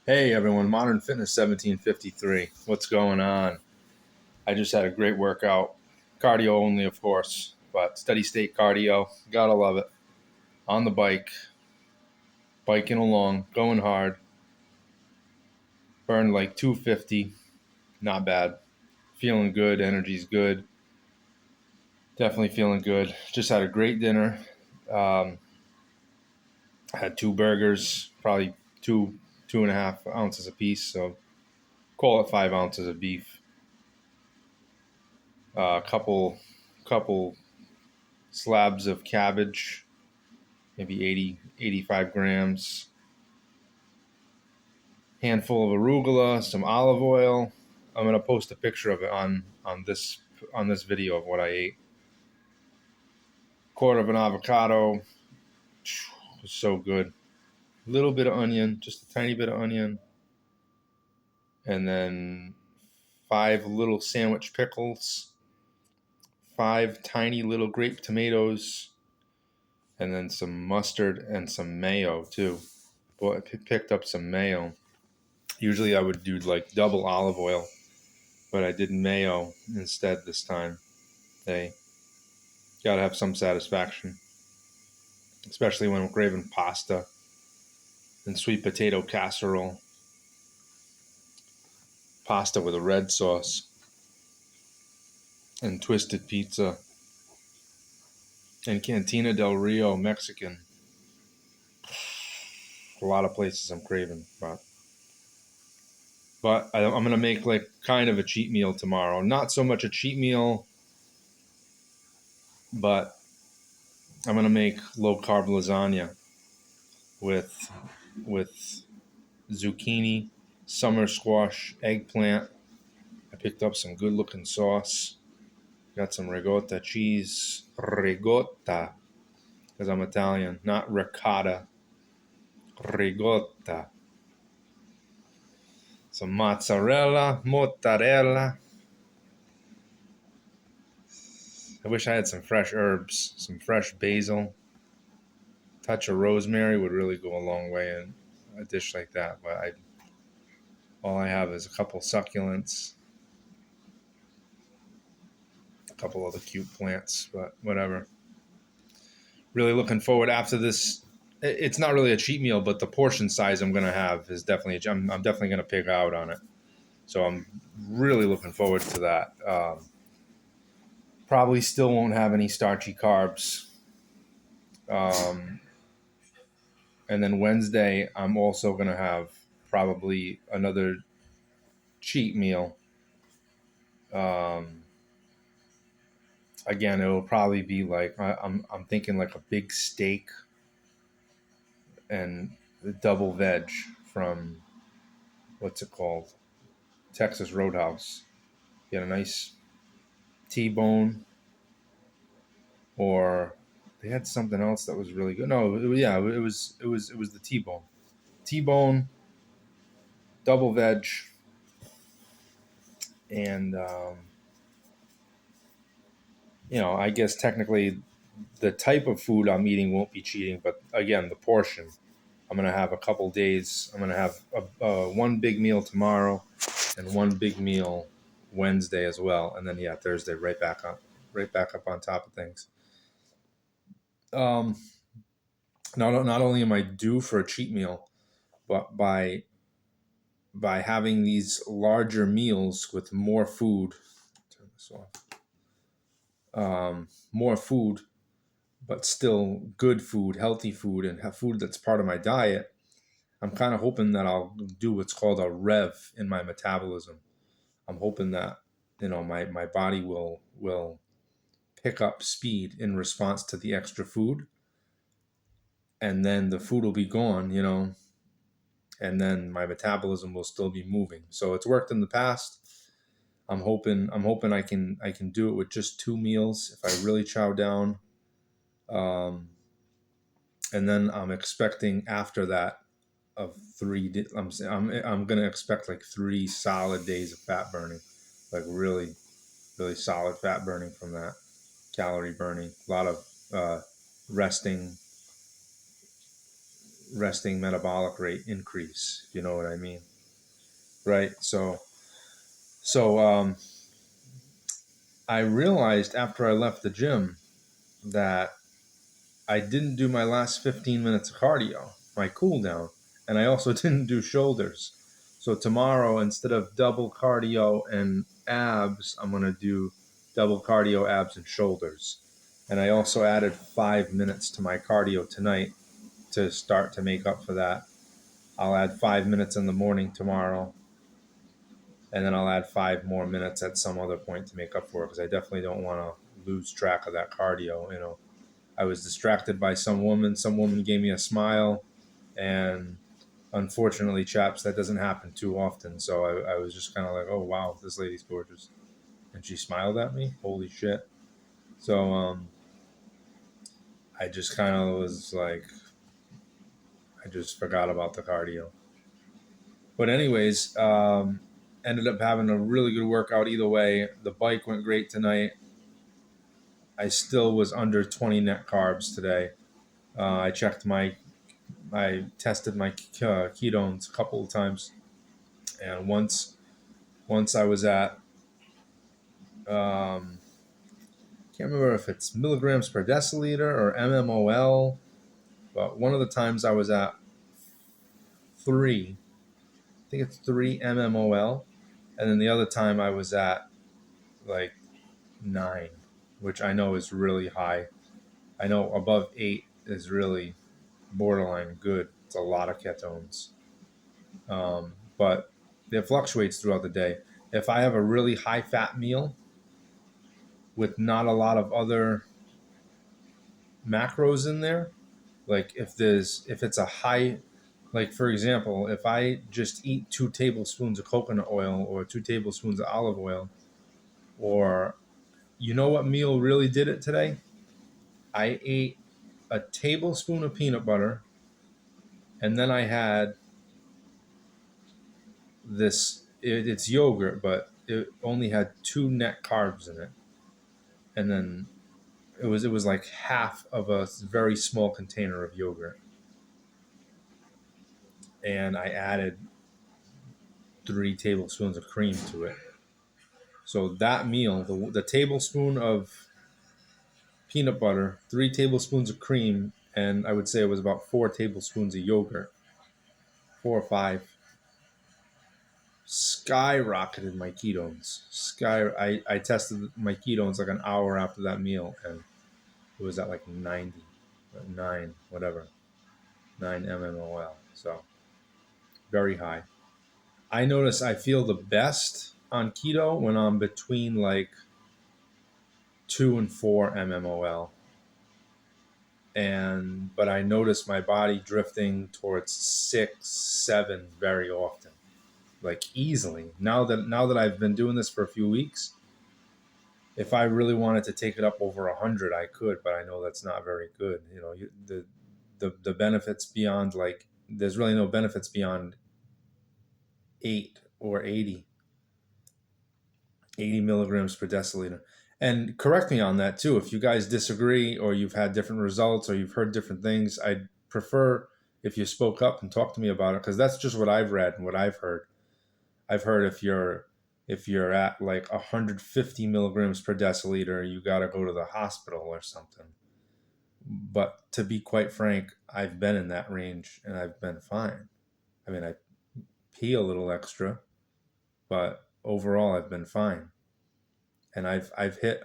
Hey everyone, Modern Fitness 1753. What's going on? I just had a great workout. Cardio only, of course, but steady state cardio. Gotta love it. On the bike, biking along, going hard. Burned like 250. Not bad. Feeling good. Energy's good. Definitely feeling good. Just had a great dinner. Um, had two burgers, probably two and a half ounces a piece. So call it 5 ounces of beef. Couple slabs of cabbage, maybe 85 grams, handful of arugula, some olive oil. I'm gonna post a picture of it on this video of what I ate. Quarter of an avocado. It was so good. A little bit of onion, just a tiny bit of onion, and then 5 little sandwich pickles, 5 tiny little grape tomatoes, and then some mustard and some mayo too. Boy, I picked up some mayo. Usually I would do like double olive oil, but I did mayo instead this time. They gotta have some satisfaction, especially when I'm craving pasta and sweet potato casserole. Pasta with a red sauce and twisted pizza and Cantina del Rio Mexican. A lot of places I'm craving, but I'm gonna make like kind of a cheat meal tomorrow. Not so much a cheat meal, but I'm gonna make low carb lasagna with with zucchini, summer squash, eggplant. I picked up some good looking sauce. Got some ricotta cheese. Ricotta, because I'm Italian, not ricotta. Ricotta. Some mozzarella. I wish I had some fresh herbs, some fresh basil. Touch of rosemary would really go a long way in a dish like that. But all I have is a couple succulents, a couple of the cute plants, but whatever. Really looking forward after this. It's not really a cheat meal, but the portion size I'm going to have is definitely, I'm definitely going to pig out on it. So I'm really looking forward to that. Probably still won't have any starchy carbs. And then Wednesday, I'm also going to have probably another cheat meal. Again, it'll probably be like, I'm thinking like a big steak and the double veg from, what's it called? Texas Roadhouse. Get a nice T-bone, or they had something else that was really good. No, it was the T-bone. T-bone, double veg, and I guess technically the type of food I'm eating won't be cheating, but again, the portion. I'm gonna have a couple days. I'm gonna have one big meal tomorrow, and one big meal Wednesday as well, and then Thursday right back up on top of things. Um, not only am I due for a cheat meal, but by having these larger meals with more food, turn this off, more food, but still good food, healthy food, and have food that's part of my diet. I'm kind of hoping that I'll do what's called a rev in my metabolism. I'm hoping that my body will pick up speed in response to the extra food, and then the food will be gone, and then my metabolism will still be moving. So it's worked in the past. I'm hoping I can do it with just 2 meals if I really chow down. And then I'm expecting after that of 3. I'm gonna expect like 3 solid days of fat burning, like really really solid fat burning from that, calorie burning, a lot of resting, resting metabolic rate increase, if you know what I mean. Right. So I realized after I left the gym that I didn't do my last 15 minutes of cardio, my cool down, and I also didn't do shoulders. So tomorrow, instead of double cardio and abs, I'm going to do double cardio, abs, and shoulders. And I also added 5 minutes to my cardio tonight to start to make up for that. I'll add 5 minutes in the morning tomorrow, and then I'll add 5 more minutes at some other point to make up for it, because I definitely don't want to lose track of that cardio. I was distracted by some woman. Some woman gave me a smile, and unfortunately, chaps, that doesn't happen too often. So I was just kind of like, oh wow, this lady's gorgeous, and she smiled at me. Holy shit! So I just kind of was like, I just forgot about the cardio. But anyways, ended up having a really good workout either way. The bike went great tonight. I still was under 20 net carbs today. I tested my ketones a couple of times, and once I was at can't remember if it's milligrams per deciliter or mmol, but one of the times I was at 3. I think it's 3 mmol, and then the other time I was at like 9, which I know is really high. I know above 8 is really borderline good. It's a lot of ketones. But it fluctuates throughout the day. If I have a really high fat meal with not a lot of other macros in there, like if it's a high, like for example, if I just eat 2 tablespoons of coconut oil or 2 tablespoons of olive oil, or you know what meal really did it today? I ate a tablespoon of peanut butter, and then I had it's yogurt, but it only had 2 net carbs in it, and then it was like half of a very small container of yogurt, and I added 3 tablespoons of cream to it. So that meal, the tablespoon of peanut butter, 3 tablespoons of cream, and I would say it was about 4 tablespoons of yogurt, 4 or 5, skyrocketed my ketones. I tested my ketones like an hour after that meal, and it was at like 90, 9, whatever, 9 mmol. So very high. I notice I feel the best on keto when I'm between like 2 and 4 mmol. But I notice my body drifting towards 6, 7 very often, like easily. Now that I've been doing this for a few weeks, if I really wanted to take it up over 100, I could, but I know that's not very good. The benefits beyond, like, there's really no benefits beyond 8 or 80 milligrams per deciliter. And correct me on that too. If you guys disagree, or you've had different results, or you've heard different things, I'd prefer if you spoke up and talked to me about it, because that's just what I've read and what I've heard. I've heard if you're at like 150 milligrams per deciliter, you got to go to the hospital or something. But to be quite frank, I've been in that range and I've been fine. I mean, I pee a little extra, but overall I've been fine. And I've hit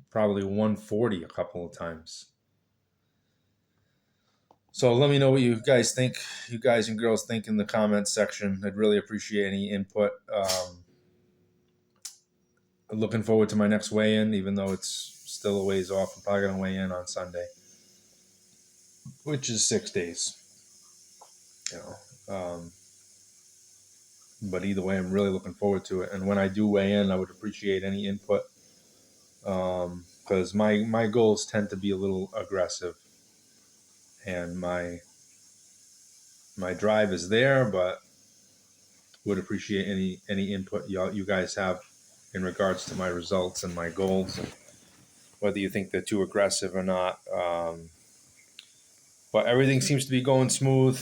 probably 140 a couple of times. So let me know what you guys think, you guys and girls think, in the comments section. I'd really appreciate any input. Looking forward to my next weigh-in, even though it's still a ways off. I'm probably going to weigh in on Sunday, which is 6 days. But either way, I'm really looking forward to it. And when I do weigh in, I would appreciate any input, because my goals tend to be a little aggressive, and my drive is there, but would appreciate any input you guys have in regards to my results and my goals, and whether you think they're too aggressive or not. But everything seems to be going smooth.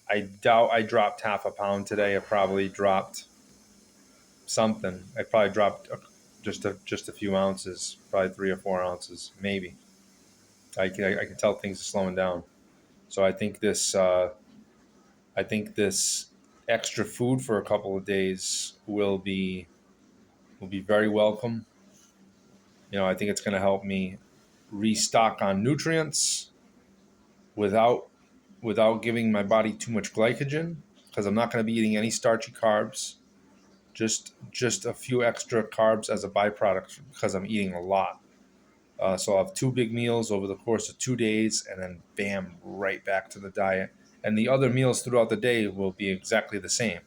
I doubt I dropped half a pound today. I probably dropped something. I probably dropped just a few ounces, probably 3 or 4 ounces, maybe. I can tell things are slowing down. So I think this extra food for a couple of days will be very welcome. I think it's going to help me restock on nutrients without giving my body too much glycogen, because I'm not going to be eating any starchy carbs. Just a few extra carbs as a byproduct because I'm eating a lot. So I'll have two big meals over the course of 2 days, and then bam, right back to the diet. And the other meals throughout the day will be exactly the same.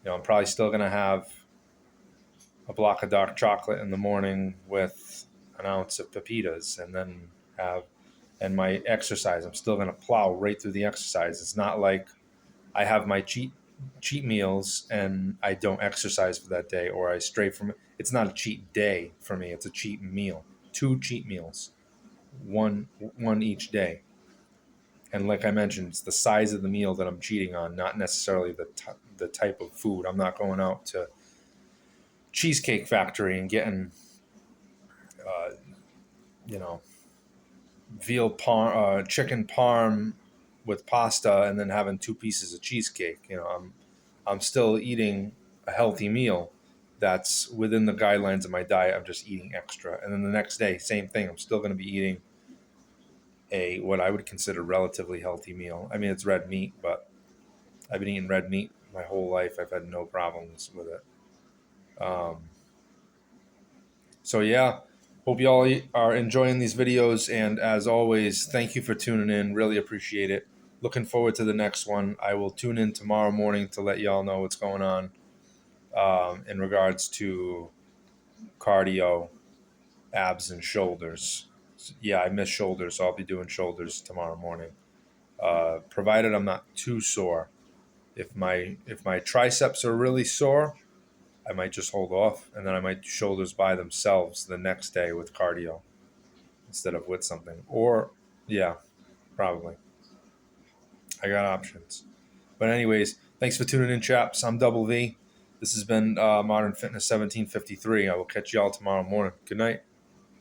I'm probably still going to have a block of dark chocolate in the morning with an ounce of pepitas, and then have and my exercise. I'm still going to plow right through the exercise. It's not like I have my cheat meals and I don't exercise for that day, or I stray from it. It's not a cheat day for me. It's a cheat meal. Two cheat meals, one each day. And like I mentioned, it's the size of the meal that I'm cheating on, not necessarily the type of food. I'm not going out to Cheesecake Factory and getting, uh, you know, chicken parm with pasta, and then having two pieces of cheesecake. I'm still eating a healthy meal that's within the guidelines of my diet. I'm just eating extra, and then the next day, same thing. I'm still going to be eating a what I would consider relatively healthy meal. I mean, it's red meat, but I've been eating red meat my whole life. I've had no problems with it. Um, so yeah, hope you all are enjoying these videos, and as always, thank you for tuning in. Really appreciate it. Looking forward to the next one. I will tune in tomorrow morning to let y'all know what's going on in regards to cardio, abs, and shoulders. Yeah, I miss shoulders, so I'll be doing shoulders tomorrow morning. Provided I'm not too sore. If my triceps are really sore, I might just hold off, and then I might do shoulders by themselves the next day with cardio instead of with something. Or yeah, probably. I got options. But anyways, thanks for tuning in, chaps. I'm Double V. This has been Modern Fitness 1753. I will catch y'all tomorrow morning. Good night.